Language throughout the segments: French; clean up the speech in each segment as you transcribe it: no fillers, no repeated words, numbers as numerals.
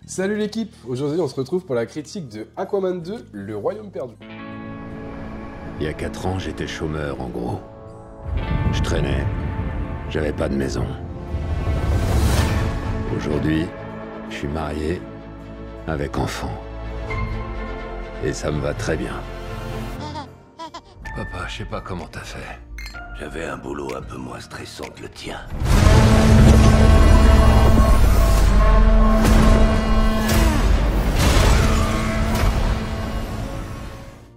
Salut l'équipe, aujourd'hui on se retrouve pour la critique de Aquaman 2, Le Royaume Perdu. Il y a 4 ans, j'étais chômeur en gros. Je traînais, j'avais pas de maison. Aujourd'hui, je suis marié, avec enfant. Et ça me va très bien. Papa, je sais pas comment t'as fait. J'avais un boulot un peu moins stressant que le tien.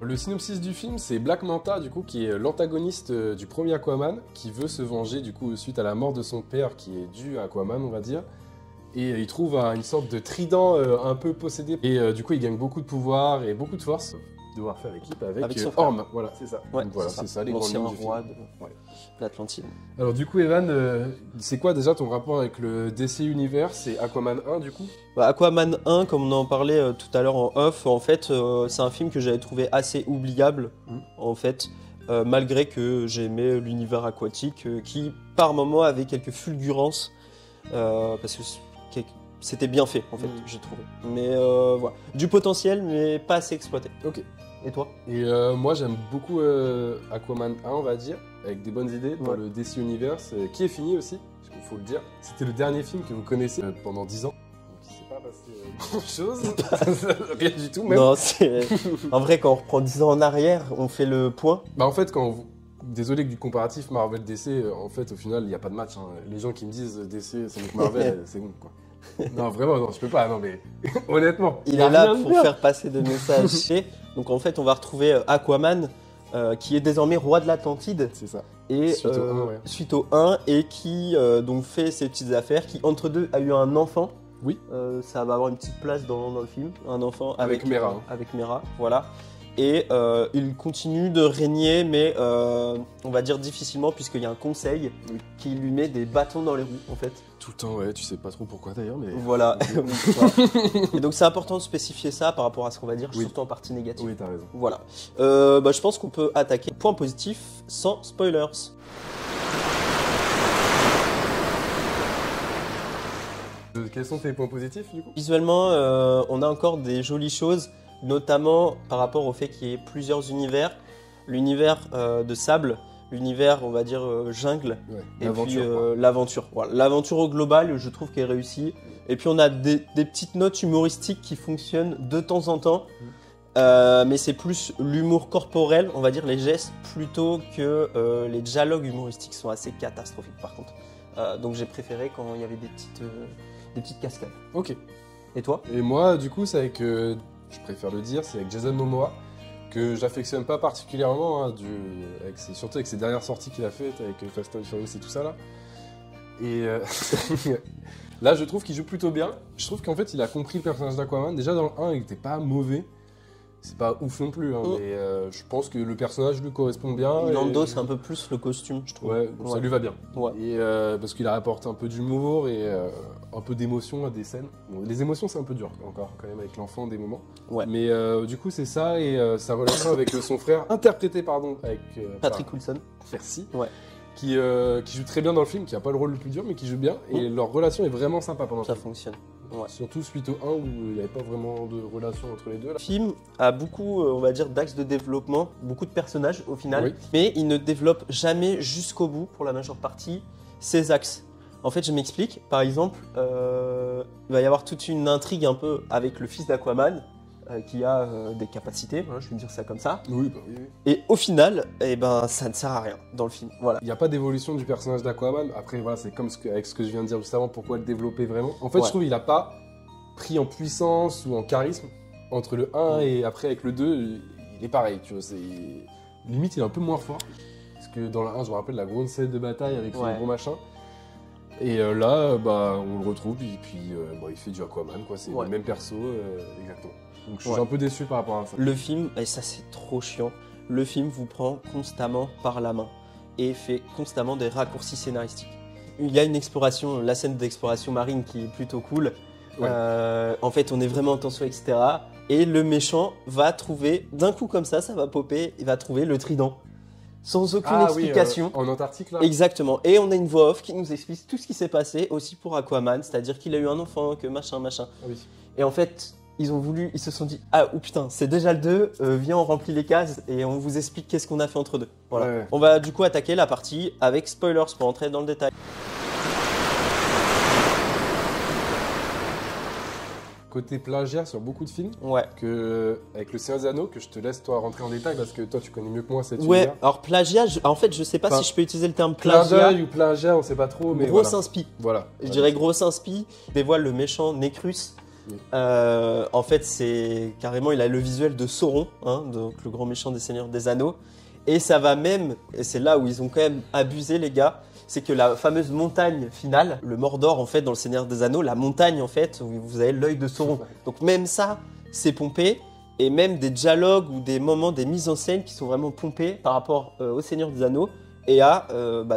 Le synopsis du film, c'est Black Manta, du coup, qui est l'antagoniste du premier Aquaman, qui veut se venger, du coup, suite à la mort de son père, qui est dû à Aquaman, on va dire. Et il trouve une sorte de trident un peu possédé. Et du coup, il gagne beaucoup de pouvoir et beaucoup de force. Devoir faire équipe avec son frère. Orm, voilà, c'est ça. Ouais, donc voilà, c'est ça, les l'ancien grandes lignes du roi film. de Ouais. l'Atlantide. Alors du coup, Evan, c'est quoi déjà ton rapport avec le DC Universe et Aquaman 1, du coup? Aquaman 1, comme on en parlait tout à l'heure en off, en fait, c'est un film que j'avais trouvé assez oubliable, en fait, malgré que j'aimais l'univers aquatique, qui par moments avait quelques fulgurances, parce que c'était bien fait, en fait, j'ai trouvé. Mais voilà, du potentiel, mais pas assez exploité. Ok. Et toi? Et moi j'aime beaucoup Aquaman 1, on va dire, avec des bonnes idées dans le DC Universe, qui est fini aussi, parce qu'il faut le dire. C'était le dernier film que vous connaissez pendant 10 ans. Donc il s'est pas passé grand-chose, rien du tout même. Non, c'est... en vrai, quand on reprend 10 ans en arrière, on fait le point. Bah en fait, quand vous... Désolé que du comparatif Marvel-DC, en fait au final il n'y a pas de match. Hein. Les gens qui me disent DC c'est mieux que Marvel, c'est bon quoi. Non vraiment, non, je peux pas, non mais honnêtement. Il est là pour faire passer des messages. Donc en fait, on va retrouver Aquaman, qui est désormais roi de l'Atlantide. C'est ça. Et suite au 1, et qui donc fait ses petites affaires, qui entre deux a eu un enfant. Oui. Ça va avoir une petite place dans le film, un enfant avec Mera. Avec Mera, voilà. Et il continue de régner, mais on va dire difficilement, puisqu'il y a un conseil qui lui met des bâtons dans les roues, en fait. Tout le temps, ouais, tu sais pas trop pourquoi d'ailleurs, mais... Voilà. Et donc c'est important de spécifier ça par rapport à ce qu'on va dire, surtout en partie négative. Oui, t'as raison. Voilà. Je pense qu'on peut attaquer point positif sans spoilers. Quels sont tes points positifs du coup? Visuellement, on a encore des jolies choses, notamment par rapport au fait qu'il y ait plusieurs univers. L'univers de sable, l'univers, on va dire, jungle, et puis l'aventure. Voilà. L'aventure au global, je trouve qu'elle est réussie. Et puis on a des petites notes humoristiques qui fonctionnent de temps en temps. Mais c'est plus l'humour corporel, on va dire les gestes, plutôt que les dialogues humoristiques sont assez catastrophiques par contre. Donc j'ai préféré quand il y avait des petites cascades. Ok. Et toi? Et moi, du coup, c'est avec, je préfère le dire, c'est avec Jason Momoa, que j'affectionne pas particulièrement, hein, surtout avec ses dernières sorties qu'il a faites, avec Fast and Furious et tout ça là. Et là, je trouve qu'il joue plutôt bien. Je trouve qu'en fait, il a compris le personnage d'Aquaman. Déjà, dans le 1, il était pas mauvais. C'est pas ouf non plus, hein, mais je pense que le personnage lui correspond bien. Il endosse un peu plus le costume, je trouve. Ouais, ça lui va bien. Ouais. Et parce qu'il apporte un peu d'humour et un peu d'émotion à des scènes. Bon, les émotions, c'est un peu dur encore, quand même, avec l'enfant, des moments. Ouais. Mais du coup, c'est ça, et sa relation avec son frère, interprété, avec... Patrick Wilson. Merci. Ouais. Qui joue très bien dans le film, qui a pas le rôle le plus dur, mais qui joue bien. Et leur relation est vraiment sympa pendant le film. Ça fonctionne. Ouais. Surtout suite au 1 où il n'y avait pas vraiment de relation entre les deux. Là. Le film a beaucoup, on va dire, d'axes de développement, beaucoup de personnages au final, mais il ne développe jamais jusqu'au bout, pour la majeure partie, ces axes. En fait, je m'explique. Par exemple, il va y avoir toute une intrigue un peu avec le fils d'Aquaman, qui a des capacités, hein, je vais dire ça comme ça. Oui, bah oui. Et au final, ça ne sert à rien dans le film. Voilà. Il n'y a pas d'évolution du personnage d'Aquaman. Après, voilà, c'est comme avec ce que je viens de dire juste avant, pourquoi le développer vraiment. En fait, je trouve qu'il n'a pas pris en puissance ou en charisme entre le 1 et après avec le 2, il est pareil, tu vois. Limite, il est un peu moins fort. Parce que dans le 1, je me rappelle la grosse scène de bataille avec son gros machin. Et là, on le retrouve, et puis il fait du Aquaman, quoi. C'est le même perso, exactement. Donc je suis un peu déçu par rapport à ça. Le film, et ça c'est trop chiant, le film vous prend constamment par la main et fait constamment des raccourcis scénaristiques. Il y a une exploration, la scène d'exploration marine qui est plutôt cool. Ouais. En fait, on est vraiment en tension, etc. Et le méchant va trouver, d'un coup comme ça va popper, il va trouver le trident. Sans aucune explication. En Antarctique, là. Exactement. Et on a une voix off qui nous explique tout ce qui s'est passé aussi pour Aquaman, c'est-à-dire qu'il a eu un enfant, que machin. Ah oui. Et en fait, ils se sont dit, ah ou putain, c'est déjà le 2, viens on remplit les cases et on vous explique qu'est-ce qu'on a fait entre deux. Voilà. Ouais. On va du coup attaquer la partie avec spoilers pour entrer dans le détail. Côté plagiat sur beaucoup de films, ouais. Avec le Seigneur des Anneaux, que je te laisse toi rentrer en détail parce que toi tu connais mieux que moi cette univers. Alors plagiat, en fait je sais pas si je peux utiliser le terme plagiat. Ou plagiat, on sait pas trop, mais gros inspi. Voilà. Je dirais gros inspi. Dévoile le méchant Necrus. Oui. En fait c'est carrément, il a le visuel de Sauron, hein, donc le grand méchant des Seigneurs des Anneaux. Et ça va même, et c'est là où ils ont quand même abusé les gars, c'est que la fameuse montagne finale, le Mordor en fait dans le Seigneur des Anneaux, la montagne en fait, où vous avez l'œil de Sauron. Donc même ça, c'est pompé, et même des dialogues ou des moments, des mises en scène qui sont vraiment pompés par rapport au Seigneur des Anneaux et à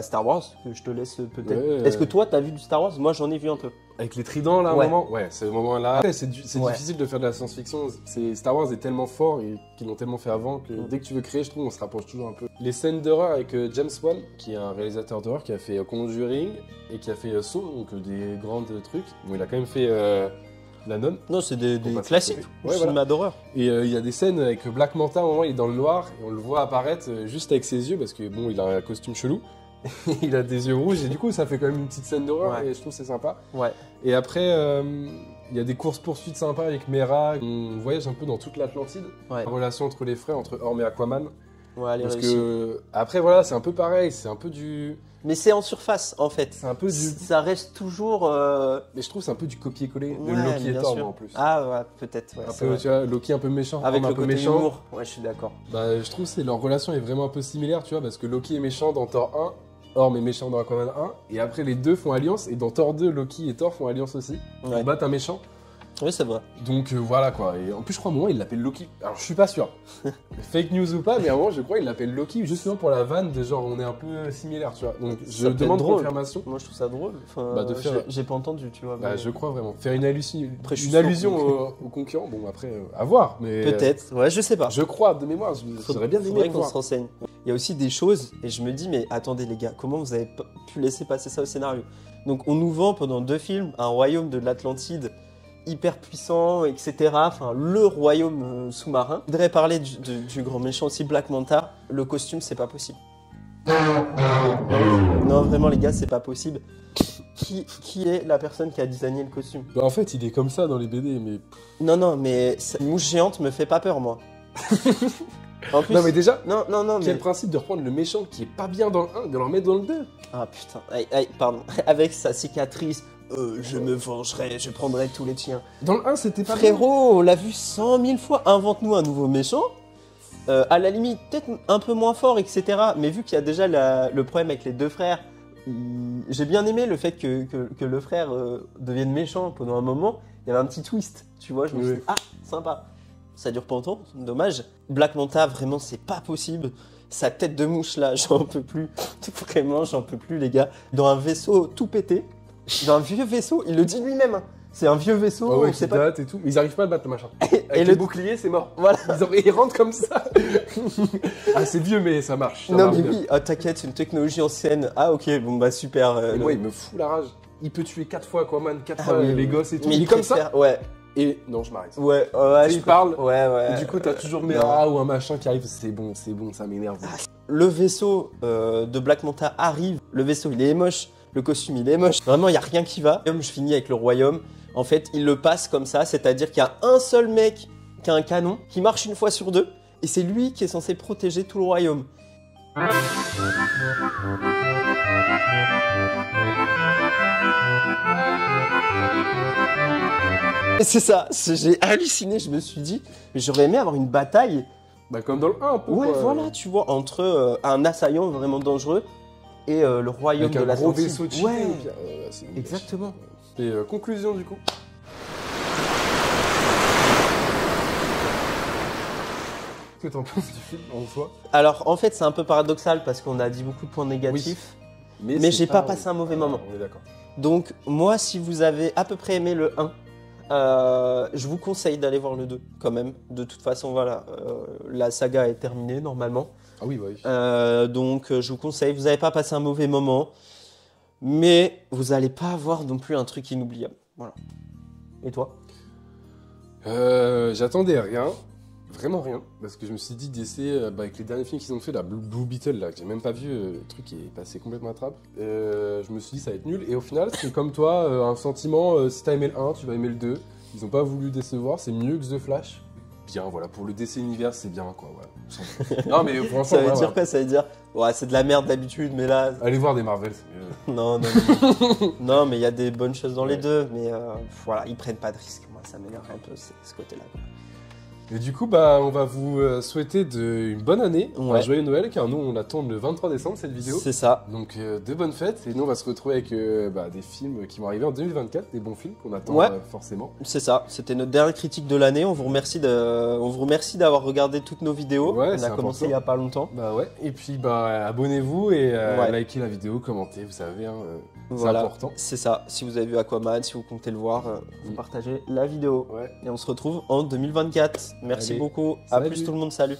Star Wars, que je te laisse peut-être. Ouais. Est-ce que toi, t'as vu du Star Wars? Moi, j'en ai vu un peu. Avec les tridents, là, un moment. Ouais, c'est le moment-là. C'est difficile de faire de la science-fiction. Star Wars est tellement fort et qu'ils l'ont tellement fait avant que dès que tu veux créer, je trouve, on se rapproche toujours un peu. Les scènes d'horreur avec James Wan, qui est un réalisateur d'horreur qui a fait Conjuring et qui a fait Saw, donc des grands trucs. Bon, il a quand même fait La Nonne. Non, c'est des classiques, cinéma d'horreur. Et il y a des scènes avec Black Manta, à un moment, il est dans le noir et on le voit apparaître juste avec ses yeux parce que bon, il a un costume chelou. Il a des yeux rouges et du coup ça fait quand même une petite scène d'horreur et je trouve que c'est sympa. Ouais. Et après il y a des courses-poursuites sympas avec Mera. On voyage un peu dans toute l'Atlantide. Ouais. La relation entre les frères, entre Orm et Aquaman. Ouais, parce que après voilà, c'est un peu pareil, c'est un peu du... Mais c'est en surface en fait. C'est un peu du... Ça reste toujours... Mais je trouve que c'est un peu du copier-coller de Loki et Thor en plus. Ah ouais, peut-être. Ouais, un peu, tu vois, Loki un peu méchant, avec Orm un peu méchant. Humour. Ouais, je suis d'accord. Bah, je trouve que leur relation est vraiment un peu similaire, tu vois, parce que Loki est méchant dans Thor 1. Orm est méchant dans Aquaman 1, et après les deux font alliance, et dans Thor 2, Loki et Thor font alliance aussi, pour battre un méchant. Oui, c'est vrai. Donc voilà quoi, et en plus je crois à un moment il l'appelle Loki, alors je suis pas sûr, fake news ou pas, mais à un moment je crois qu'il l'appelle Loki justement pour la vanne de genre on est un peu similaires, tu vois. Donc je demande confirmation. Moi je trouve ça drôle, enfin, j'ai pas entendu, tu vois. Bah, je crois vraiment, faire une allusion au concurrent, bon après à voir, mais... Peut-être, ouais je sais pas. Je crois de mémoire, j'aurais bien aimé qu'on se renseigne. Il y a aussi des choses, et je me dis, mais attendez les gars, comment vous avez pu laisser passer ça au scénario? Donc on nous vend pendant 2 films un royaume de l'Atlantide hyper puissant, etc. Enfin, le royaume sous-marin. Je voudrais parler du grand méchant aussi, Black Manta. Le costume, c'est pas possible. Non, vraiment les gars, c'est pas possible. Qui est la personne qui a designé le costume? Bah en fait, il est comme ça dans les BD, mais... Non, mais une mouche géante me fait pas peur, moi. En plus, non mais déjà, non, quel mais... principe de reprendre le méchant qui est pas bien dans le 1, de le remettre dans le 2? Ah putain, pardon, avec sa cicatrice, je me vengerai, je prendrai tous les tiens. Dans le 1, c'était pas Frérot, bien. On l'a vu 100 000 fois, invente-nous un nouveau méchant, à la limite, peut-être un peu moins fort, etc. Mais vu qu'il y a déjà le problème avec les 2 frères, j'ai bien aimé le fait que le frère devienne méchant pendant un moment, il y avait un petit twist, tu vois, je me suis dit, ah, sympa. Ça dure pas longtemps, dommage. Black Manta, vraiment, c'est pas possible. Sa tête de mouche, là, j'en peux plus. Vraiment, j'en peux plus, les gars. Dans un vaisseau tout pété, dans un vieux vaisseau, il le dit lui-même. Hein. C'est un vieux vaisseau, on sait pas. Date et tout. Mais ils arrivent pas à le battre, le machin. Avec le bouclier, c'est mort. Voilà. Ils rentrent comme ça. Ah, c'est vieux, mais ça marche. Ça non, marche mais oui, t'inquiète, c'est une technologie ancienne. Ah, ok, bon, bah super. Moi, il me fout la rage. Il peut tuer 4 fois Aquaman, 4 fois les gosses et tout. Mais il est comme ça. Ouais. Et non, je m'arrête. Ouais, il parle. Ouais. Et du coup, t'as toujours Mera ou un machin qui arrive. C'est bon, ça m'énerve. Le vaisseau de Black Manta arrive. Le vaisseau, il est moche. Le costume, il est moche. Vraiment, il n'y a rien qui va. Je finis avec le royaume. En fait, il le passe comme ça. C'est-à-dire qu'il y a un seul mec qui a un canon qui marche une fois sur 2. Et c'est lui qui est censé protéger tout le royaume. C'est ça, j'ai halluciné, je me suis dit, mais j'aurais aimé avoir une bataille. Bah comme dans le 1 un peu. Ouais, voilà, tu vois, entre un assaillant vraiment dangereux et le royaume de l'Atlantide. Avec un gros vaisseau de ouais, exactement. Et conclusion du coup. Qu'est-ce que t'en penses du film en soi? Alors en fait c'est un peu paradoxal parce qu'on a dit beaucoup de points négatifs, oui. Mais j'ai pas passé un mauvais moment. On est d'accord. Donc moi si vous avez à peu près aimé le 1, je vous conseille d'aller voir le 2 quand même. De toute façon voilà, la saga est terminée normalement. Ah oui, bah oui. Donc je vous conseille, vous n'avez pas passé un mauvais moment, mais vous n'allez pas avoir non plus un truc inoubliable. Voilà. Et toi? J'attendais rien. Vraiment rien, parce que je me suis dit DC, avec les derniers films qu'ils ont fait, la Blue Beetle, là, que j'ai même pas vu, le truc qui est passé complètement à trappe, je me suis dit ça va être nul, et au final, c'est comme toi, un sentiment, si t'as aimé le 1, tu vas aimer le 2, ils ont pas voulu décevoir, c'est mieux que The Flash, bien, voilà, pour le DC Universe, c'est bien, quoi, voilà. Non, mais franchement, ça veut dire quoi? Ça veut dire, ouais, c'est de la merde d'habitude, mais là... Allez voir des Marvel, c'est mieux. Non, non, mais il y a des bonnes choses dans les deux, mais voilà, ils prennent pas de risques, moi, ça m'énerve un peu, ce côté-là, quoi. Et du coup, on va vous souhaiter une bonne année, un joyeux Noël, car nous, on attend le 23 décembre cette vidéo. C'est ça. Donc, de bonnes fêtes. Et nous, on va se retrouver avec des films qui vont arriver en 2024, des bons films qu'on attend forcément. C'est ça. C'était notre dernière critique de l'année. On vous remercie d'avoir regardé toutes nos vidéos. Ouais, on a commencé il y a pas longtemps. Bah ouais. Et puis, abonnez-vous et likez la vidéo, commentez, vous savez, c'est important. C'est ça. Si vous avez vu Aquaman, si vous comptez le voir, vous partagez la vidéo. Ouais. Et on se retrouve en 2024. Merci beaucoup. Salut. À plus tout le monde. Salut.